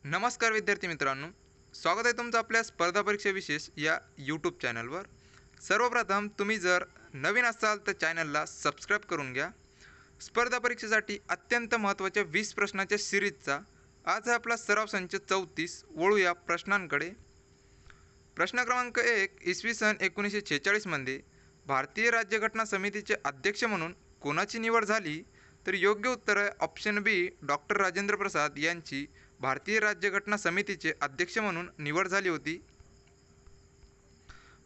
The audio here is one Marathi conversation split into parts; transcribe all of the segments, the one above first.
नमस्कार विद्यार्थी मित्रांनो, स्वागत आहे तुमचं आपल्या स्पर्धा परीक्षा विशेष या यूट्यूब चॅनलवर। सर्वप्रथम तुम्ही जर नवीन असाल तर चॅनलला सबस्क्राईब करून घ्या। स्पर्धा परीक्षेसाठी अत्यंत महत्त्वाच्या 20 प्रश्नाच्या सिरीजचा आज आपला सराव संच 34 वळूया प्रश्नांकडे। प्रश्न क्रमांक 1, इसवी सन 1946 मध्ये भारतीय राज्यघटना समितीचे अध्यक्ष म्हणून कोणाची निवड झाली? तर योग्य उत्तर आहे ऑप्शन बी, डॉक्टर राजेंद्र प्रसाद यांची भारतीय राज्यघटना समितीचे अध्यक्ष म्हणून निवड झाली होती।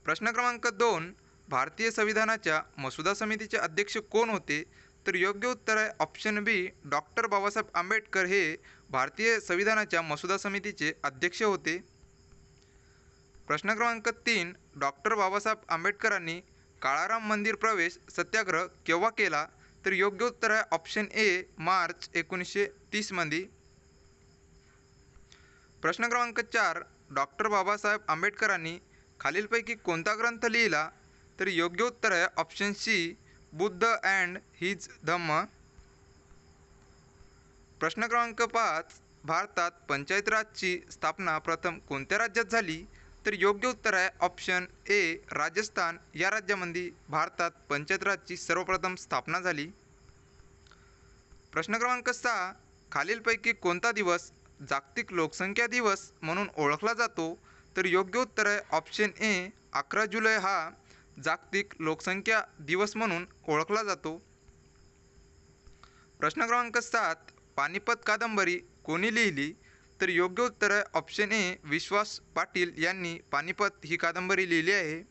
प्रश्न क्रमांक 2, भारतीय संविधानाच्या मसुदा समितीचे अध्यक्ष कोण होते? तर योग्य उत्तर आहे ऑप्शन बी, डॉक्टर बाबासाहेब आंबेडकर हे भारतीय संविधानाच्या मसुदा समितीचे अध्यक्ष होते। प्रश्न क्रमांक 3, डॉक्टर बाबासाहेब आंबेडकरांनी काळाराम मंदिर प्रवेश सत्याग्रह केव्हा केला? तर योग्य उत्तर आहे ऑप्शन ए, मार्च 1930 मध्ये। प्रश्न क्रमांक 4, डॉक्टर बाबासाहेब आंबेडकरांनी खालीलपैकी कोणता ग्रंथ लिहिला? तर योग्य उत्तर आहे option C, Buddha and his Dhamma. प्रश्न क्रमांक 5, भारतात पंचायत राजची स्थापना प्रथम कोणत्या राज्यात झाली? तर योग्य उत्तर आहे ऑप्शन ए, राजस्थान या राज्यामध्ये भारतात पंचायत राजची सर्वप्रथम स्थापना झाली। प्रश्न क्रमांक 6, खालीलपैकी कोणता दिवस जागतिक लोकसंख्या दिवस म्हणून ओळखला जातो? तर योग्य उत्तर आहे ऑप्शन ए, 11 जुलै हा जागतिक लोकसंख्या दिवस म्हणून ओळखला जातो। प्रश्न क्रमांक 7, पानिपत कादंबरी कोणी लिहिली? तर योग्य उत्तर आहे ऑप्शन ए, विश्वास पाटील यांनी पानिपत ही कादंबरी लिहिली आहे।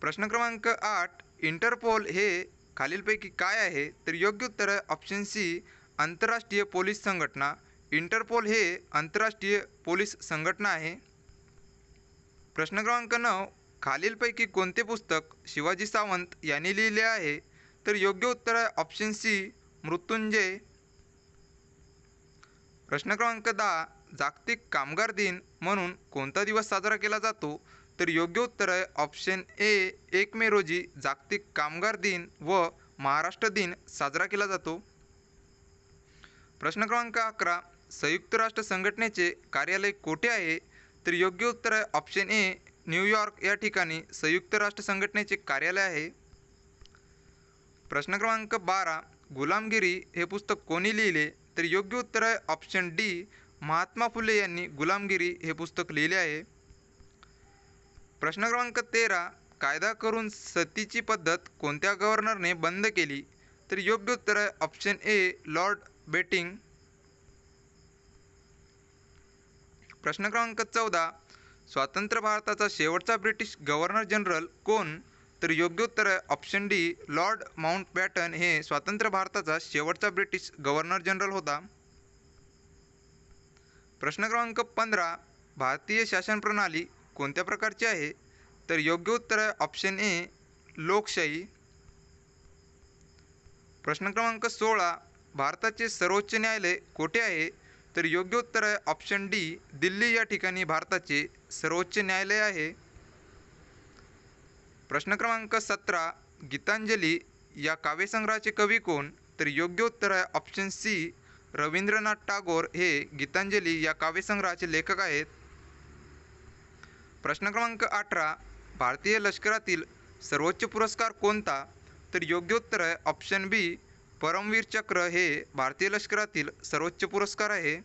प्रश्न क्रमांक 8, इंटरपोल हे खालीलपैकी काय आहे? तर योग्य उत्तर आहे ऑप्शन सी, आंतरराष्ट्रीय पोलीस संघटना। इंटरपोल हे आंतरराष्ट्रीय पोलीस संघटना आहे। प्रश्न क्रमांक 9, खालीलपैकी कोणते पुस्तक शिवाजी सावंत यांनी लिहिले आहे? तर योग्य उत्तर आहे ऑप्शन सी, मृत्युंजय। प्रश्न क्रमांक 10, जागतिक कामगार दिन म्हणून कोणता दिवस साजरा केला जातो? तर योग्य उत्तर आहे ऑप्शन ए, 1 मे रोजी जागतिक कामगार दिन व महाराष्ट्र दिन साजरा केला जातो। प्रश्न क्रमांक 11, संयुक्त राष्ट्र संघटनेचे कार्यालय कोठे आहे? तर योग्य उत्तर आहे ऑप्शन ए, न्यूयॉर्क या ठिकाणी संयुक्त राष्ट्र संघटनेचे कार्यालय आहे। प्रश्न क्रमांक 12, गुलामगिरी हे पुस्तक कोणी लिहिले? तर योग्य उत्तर आहे ऑप्शन डी, महात्मा फुले यांनी गुलामगिरी हे पुस्तक लिहिले आहे। प्रश्न क्रमांक 13, कायदा करून सतीची पद्धत कोणत्या गव्हर्नरने बंद केली? तर योग्य उत्तर आहे ऑप्शन ए, लॉर्ड बेटिंग। प्रश्न क्रमांक 14, स्वतंत्र भारताचा शेवटचा ब्रिटिश गव्हर्नर जनरल कोण? तर योग्य उत्तर आहे ऑप्शन डी, लॉर्ड माउंटबॅटन हे स्वतंत्र भारताचा शेवटचा ब्रिटिश गव्हर्नर जनरल होता। प्रश्न क्रमांक 15, भारतीय शासन प्रणाली कोणत्या प्रकारची आहे? तर योग्य उत्तर आहे ऑप्शन ए, लोकशाही। प्रश्न क्रमांक 16, भारताचे सर्वोच्च न्यायालय कोठे आहे? तर योग्य उत्तर आहे ऑप्शन डी, दिल्ली या ठिकाणी भारताचे सर्वोच्च न्यायालय आहे। प्रश्न क्रमांक 17, गीतांजली या काव्यसंग्रहाचे कवी कोण? तर योग्य उत्तर आहे ऑप्शन सी, रवींद्रनाथ टागोर हे गीतांजली या काव्यसंग्रहाचे लेखक आहेत। प्रश्न क्रमांक 18, भारतीय लष्करातील सर्वोच्च पुरस्कार कोणता? तर योग्य उत्तर आहे ऑप्शन बी, परमवीर चक्र हे भारतीय लष्करातील सर्वोच्च पुरस्कार आहे।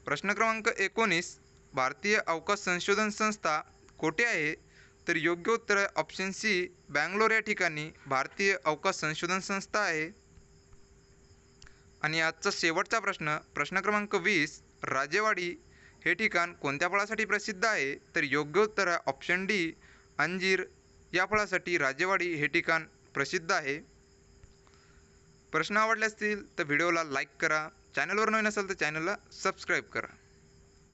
प्रश्न क्रमांक 19, भारतीय अवकाश संशोधन संस्था कोठे आहे? तर योग्य उत्तर आहे ऑप्शन सी, बँगलोर या ठिकाणी भारतीय अवकाश संशोधन संस्था आहे। आणि आजचा शेवटचा प्रश्न, प्रश्न क्रमांक 20, राजेवाडी हे ठिकाण कोणत्या फळासाठी प्रसिद्ध आहे? तर योग्य उत्तर आहे ऑप्शन डी, अंजीर या फळासाठी राजेवाडी हे ठिकाण प्रसिद्ध आहे। प्रश्न आवडले असतील तर व्हिडिओला लाईक करा, चॅनलवर नवीन असेल तर चॅनलला सबस्क्राईब करा।